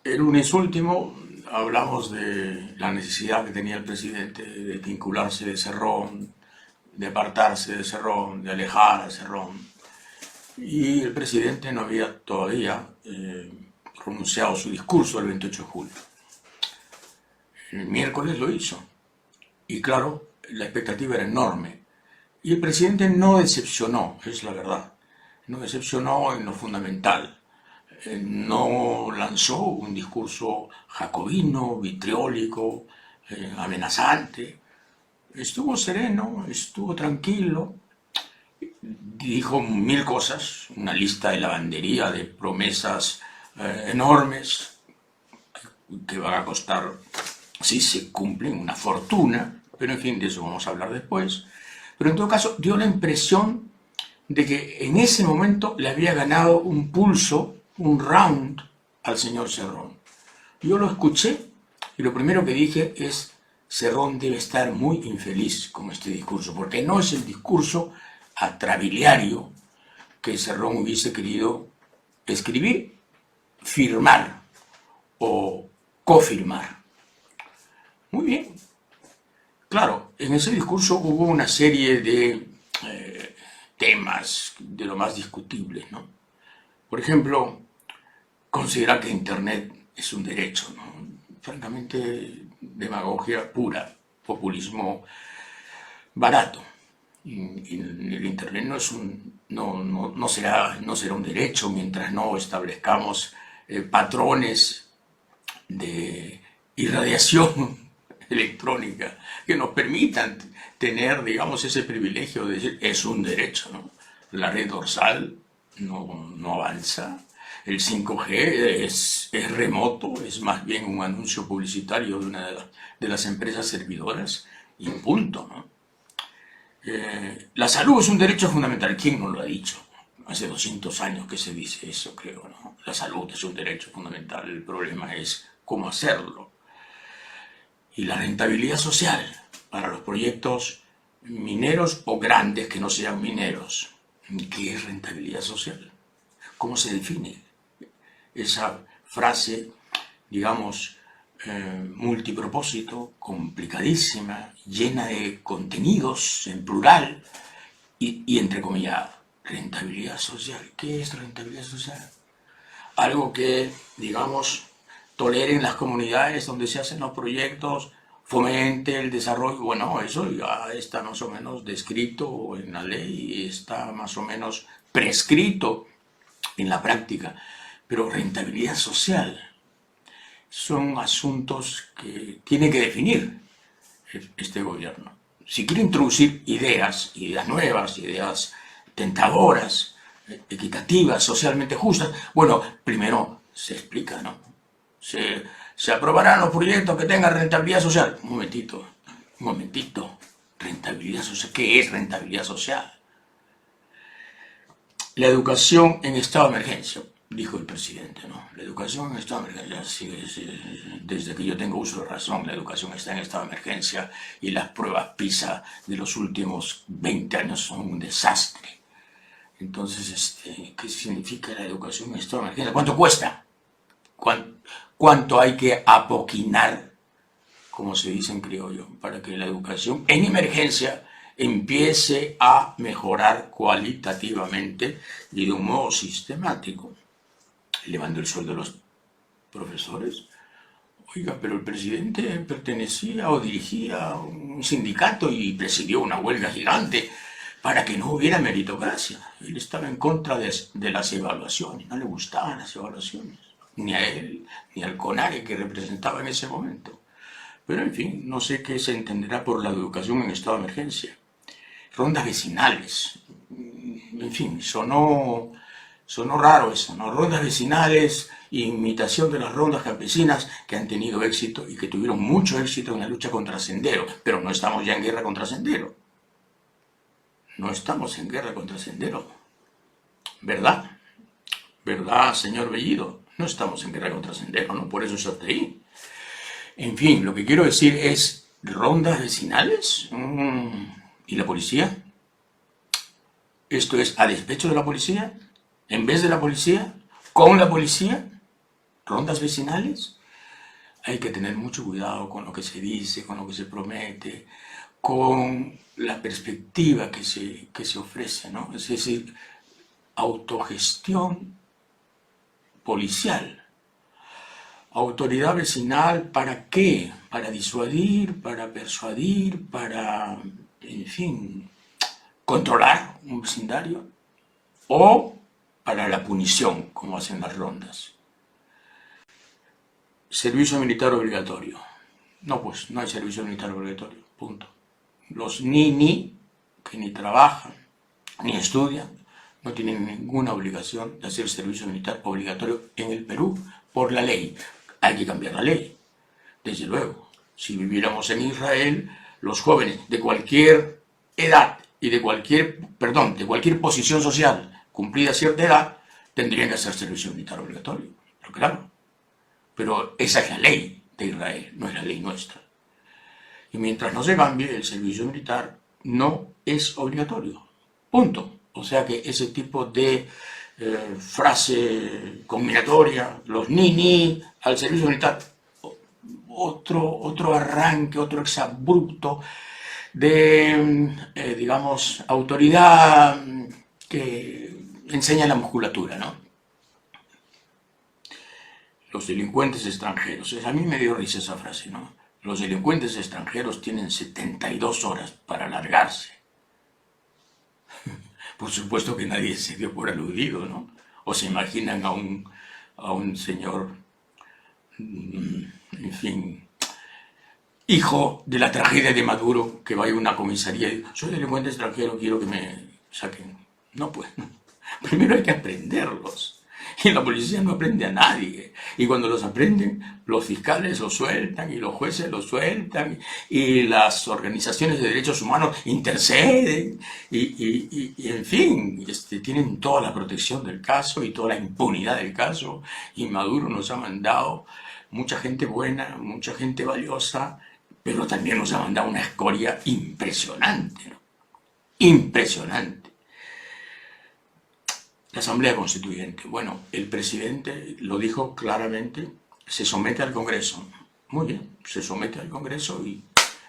El lunes último hablamos de la necesidad que tenía el presidente de vincularse de Cerrón, de apartarse de Cerrón, de alejar a Cerrón. Y el presidente no había todavía pronunciado su discurso el 28 de julio. El miércoles lo hizo. Y claro, la expectativa era enorme. Y el presidente no decepcionó, es la verdad. No decepcionó en lo fundamental. No lanzó un discurso jacobino, vitriólico, amenazante. Estuvo sereno, estuvo tranquilo, dijo mil cosas, una lista de lavandería de promesas enormes que van a costar, si se cumplen, una fortuna, pero en fin, de eso vamos a hablar después. Pero en todo caso, dio la impresión de que en ese momento le había ganado un pulso, un round al señor Cerrón. Yo lo escuché y lo primero que dije es: Cerrón debe estar muy infeliz con este discurso, porque no es el discurso atrabiliario que Cerrón hubiese querido escribir, firmar o cofirmar. Muy bien. Claro, en ese discurso hubo una serie de temas de lo más discutibles, ¿no? Por ejemplo, considerar que Internet es un derecho, ¿no? Francamente, demagogia pura, populismo barato. Y el Internet no, es un, no será un derecho mientras no establezcamos patrones de irradiación electrónica que nos permitan tener, digamos, ese privilegio de decir es un derecho, ¿no? La red dorsal no avanza, el 5G es remoto, es más bien un anuncio publicitario de una de las empresas servidoras y punto, ¿no? La salud es un derecho fundamental. ¿Quién no lo ha dicho? Hace 200 años que se dice eso, creo, ¿no? La salud es un derecho fundamental. El problema es cómo hacerlo. Y la rentabilidad social para los proyectos mineros o grandes que no sean mineros. ¿Qué es rentabilidad social? ¿Cómo se define esa frase, digamos, multipropósito, complicadísima, llena de contenidos en plural y entrecomillada? Rentabilidad social. ¿Qué es rentabilidad social? Algo que, digamos, toleren las comunidades donde se hacen los proyectos, fomente el desarrollo. Bueno, eso ya está más o menos descrito en la ley, está más o menos prescrito en la práctica. Pero rentabilidad social son asuntos que tiene que definir este gobierno. Si quiere introducir ideas nuevas, ideas tentadoras, equitativas, socialmente justas, bueno, primero se explica, ¿no? Se aprobarán los proyectos que tengan rentabilidad social. Un momentito. Rentabilidad social. ¿Qué es rentabilidad social? La educación en estado de emergencia, dijo el presidente, ¿no? La educación en estado de emergencia, desde que yo tengo uso de razón, la educación está en estado de emergencia y las pruebas PISA de los últimos 20 años son un desastre. Entonces, ¿qué significa la educación en estado de emergencia? ¿Cuánto cuesta? ¿Cuánto hay que apoquinar, como se dice en criollo, para que la educación en emergencia empiece a mejorar cualitativamente y de un modo sistemático? Elevando el sueldo de los profesores. Oiga, pero el presidente pertenecía o dirigía un sindicato y presidió una huelga gigante para que no hubiera meritocracia. Él estaba en contra de las evaluaciones, no le gustaban las evaluaciones, ni a él, ni al CONARE que representaba en ese momento. Pero en fin, no sé qué se entenderá por la educación en estado de emergencia. Rondas vecinales, en fin, sonó raro eso, ¿no? Rondas vecinales, imitación de las rondas campesinas que han tenido éxito y que tuvieron mucho éxito en la lucha contra Sendero, pero no estamos ya en guerra contra Sendero. No estamos en guerra contra Sendero, ¿verdad? ¿Verdad, señor Bellido? No estamos en guerra contra Sendero, no por eso se ahí. En fin, lo que quiero decir es, ¿rondas vecinales? ¿Y la policía? ¿Esto es a despecho de la policía? ¿En vez de la policía? ¿Con la policía? rondas vecinales, hay que tener mucho cuidado con lo que se dice, con lo que se promete, con la perspectiva que se ofrece, ¿no? Es decir, autogestión policial. Autoridad vecinal, ¿para qué? Para disuadir, para persuadir, para, en fin, controlar un vecindario o para la punición, como hacen las rondas. Servicio militar obligatorio. No, pues no hay servicio militar obligatorio, punto. Los ni que ni trabajan ni estudian no tienen ninguna obligación de hacer servicio militar obligatorio en el Perú por la ley. Hay que cambiar la ley, desde luego. Si viviéramos en Israel, los jóvenes de cualquier edad y de cualquier posición social cumplida cierta edad, tendrían que hacer servicio militar obligatorio. Pero claro, pero esa es la ley de Israel, no es la ley nuestra. Y mientras no se cambie, el servicio militar no es obligatorio. Punto. O sea que ese tipo de frase combinatoria, los ni al servicio militar, otro arranque, otro exabrupto de, digamos, autoridad que enseña la musculatura, ¿no? Los delincuentes extranjeros. A mí me dio risa esa frase, ¿no? Los delincuentes extranjeros tienen 72 horas para largarse. Por supuesto que nadie se dio por aludido, ¿no? O se imaginan a un señor, en fin, hijo de la tragedia de Maduro, que va a una comisaría y dice, soy delincuente extranjero, quiero que me saquen. No, pues, primero hay que aprenderlos. Y la policía no aprende a nadie. Y cuando los aprenden, los fiscales los sueltan y los jueces los sueltan y las organizaciones de derechos humanos interceden y en fin, tienen toda la protección del caso y toda la impunidad del caso. Y Maduro nos ha mandado mucha gente buena, mucha gente valiosa, pero también nos ha mandado una escoria impresionante, ¿no? Impresionante. La Asamblea Constituyente. Bueno, el presidente lo dijo claramente, se somete al Congreso. Muy bien, se somete al Congreso y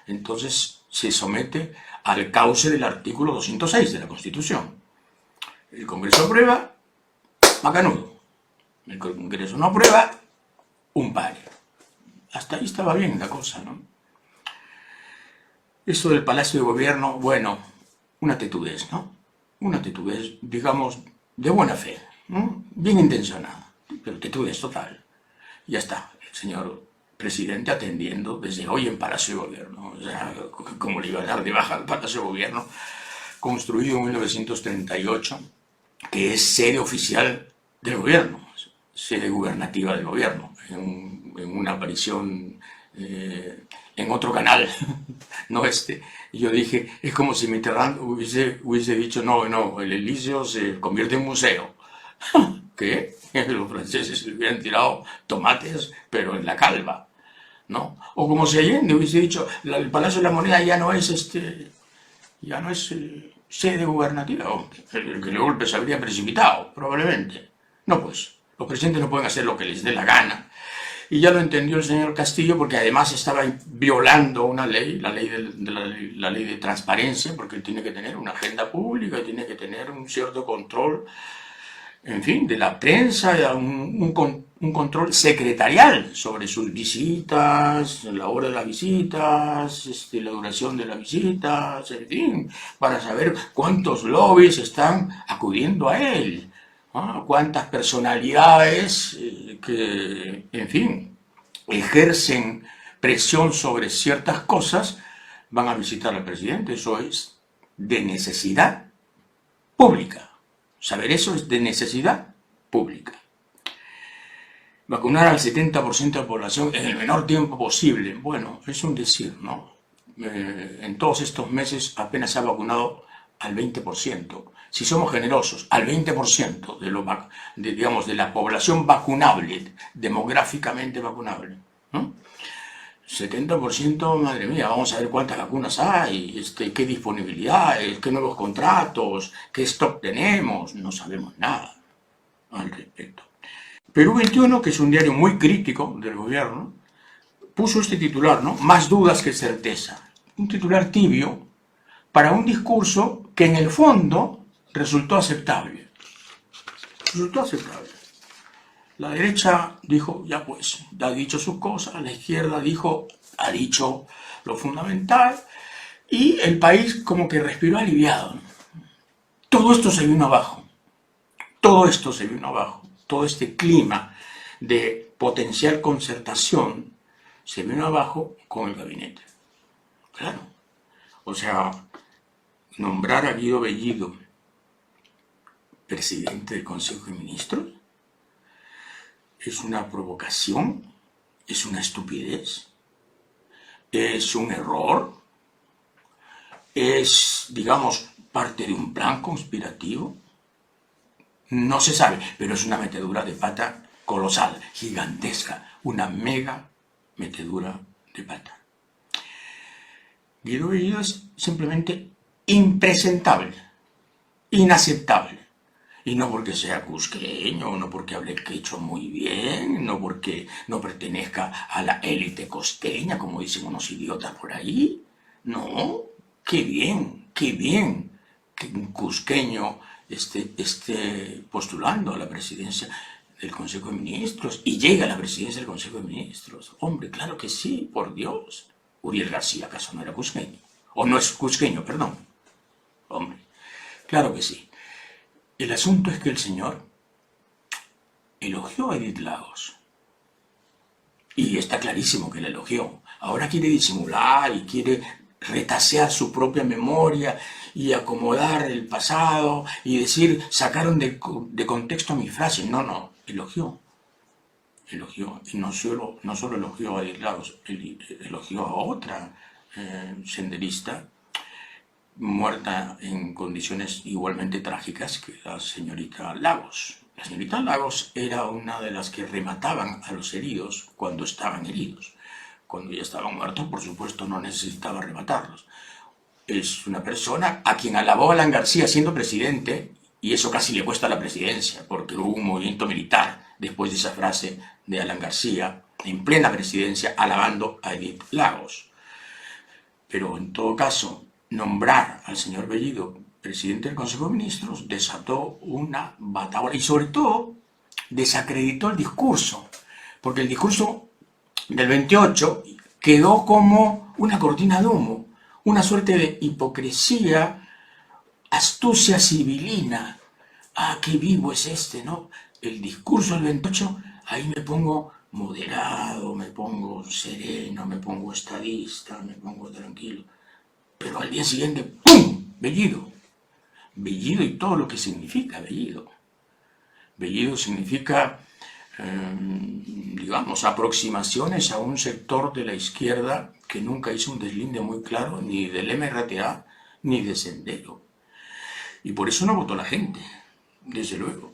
entonces se somete al cauce del artículo 206 de la Constitución. El Congreso aprueba, macanudo. El Congreso no aprueba, un par. Hasta ahí estaba bien la cosa, ¿no? Esto del Palacio de Gobierno, bueno, una tetudez, ¿no? Una tetudez, digamos, de buena fe, ¿no? Bien intencionada, pero tetudez total. Ya está, el señor presidente atendiendo desde hoy en Palacio de Gobierno. O sea, como le iba a dar de baja al Palacio de Gobierno, construido en 1938, que es sede oficial del gobierno, sede gubernativa del gobierno, en una aparición en otro canal, no este. Y yo dije, es como si Mitterrand hubiese dicho, no, el Elíseo se convierte en museo. ¿Qué? Los franceses le hubieran tirado tomates, pero en la calva, ¿no? O como si Allende hubiese dicho, el Palacio de la Moneda ya no es sede gubernativa, o el que de golpe se habría precipitado, probablemente. No, pues, los presidentes no pueden hacer lo que les dé la gana. Y ya lo entendió el señor Castillo, porque además estaba violando una ley, la ley de transparencia, porque él tiene que tener una agenda pública, tiene que tener un cierto control, en fin, de la prensa, un control secretarial sobre sus visitas, la hora de las visitas, la duración de las visitas, en fin, para saber cuántos lobbies están acudiendo a él. Cuántas personalidades que, en fin, ejercen presión sobre ciertas cosas van a visitar al presidente. Eso es de necesidad pública. Saber eso es de necesidad pública. Vacunar al 70% de la población en el menor tiempo posible. Bueno, es un decir, ¿no? En todos estos meses apenas se ha vacunado al 20%. Si somos generosos, al 20% de la población vacunable, demográficamente vacunable, ¿no? 70%, madre mía, vamos a ver cuántas vacunas hay, qué disponibilidad, qué nuevos contratos, qué stock tenemos, no sabemos nada al respecto. Perú 21, que es un diario muy crítico del gobierno, puso este titular, ¿no? Más dudas que certeza. Un titular tibio para un discurso que en el fondo resultó aceptable. Resultó aceptable. La derecha dijo, ya pues, ya ha dicho sus cosas, la izquierda dijo, ha dicho lo fundamental, y el país como que respiró aliviado, ¿no? Todo esto se vino abajo, todo esto se vino abajo, todo este clima de potencial concertación se vino abajo con el gabinete. Claro, o sea, nombrar a Guido Bellido presidente del Consejo de Ministros es una provocación, es una estupidez, es un error, es, digamos, parte de un plan conspirativo. No se sabe, pero es una metedura de pata colosal, gigantesca, una mega metedura de pata. Guido Bellido es simplemente impresentable, inaceptable. Y no porque sea cusqueño, no porque hable quechua muy bien, no porque no pertenezca a la élite costeña, como dicen unos idiotas por ahí. No, qué bien que un cusqueño esté postulando a la presidencia del Consejo de Ministros y llegue a la presidencia del Consejo de Ministros. Hombre, claro que sí, por Dios. Uriel García, ¿acaso no era cusqueño? O no es cusqueño, perdón. Hombre, claro que sí. El asunto es que el señor elogió a Edith Lagos. Y está clarísimo que la elogió. Ahora quiere disimular y quiere retasear su propia memoria y acomodar el pasado y decir, sacaron de contexto mi frase. No, elogió. Elogió. Y no solo elogió a Edith Lagos, elogió a otra senderista muerta en condiciones igualmente trágicas que la señorita Lagos. La señorita Lagos era una de las que remataban a los heridos cuando estaban heridos. Cuando ya estaban muertos, por supuesto, no necesitaba rematarlos. Es una persona a quien alabó Alan García siendo presidente, y eso casi le cuesta la presidencia, porque hubo un movimiento militar después de esa frase de Alan García, en plena presidencia, alabando a Edith Lagos. Pero en todo caso, nombrar al señor Bellido presidente del Consejo de Ministros desató una batalla y sobre todo desacreditó el discurso, porque el discurso del 28 quedó como una cortina de humo, una suerte de hipocresía, astucia civilina. Ah, qué vivo es este, ¿no? El discurso del 28, ahí me pongo moderado, me pongo sereno, me pongo estadista, me pongo tranquilo. Pero al día siguiente, ¡pum! Bellido. Bellido y todo lo que significa Bellido. Bellido significa, digamos, aproximaciones a un sector de la izquierda que nunca hizo un deslinde muy claro ni del MRTA ni de Sendero. Y por eso no votó la gente, desde luego.